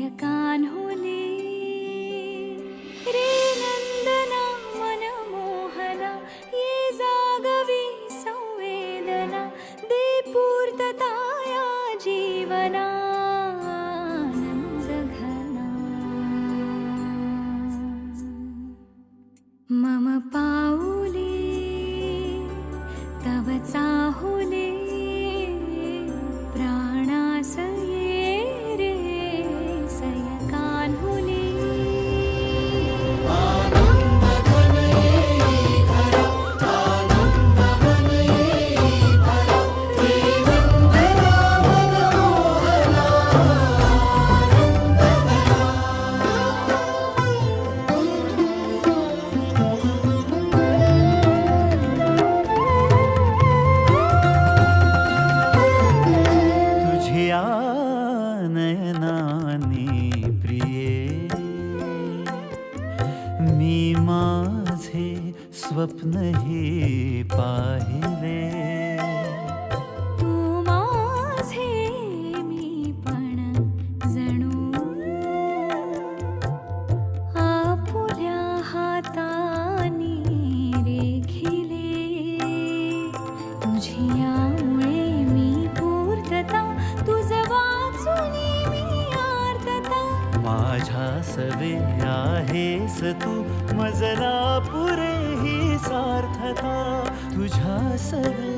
सयकान्हुले रे नंदना मनमोहना ये जागवी संवेदना दे पूर्तता या जीवना आनंदघना मम पाऊले तव चाहुले प्राणासये रे सयकान्हुले तुझ्या नयनानी प्रिये मी माझे स्वप्न हे पाहिले तू माझे मी पण जणू आपुल्या हातानी रेखिले तुझ्यामुळे मी पूर्तता तुझ वाचुनी मी आर्तता माझ्या सवे आहेस तू मजला पुरे ही सार्थता तुझ्या सवे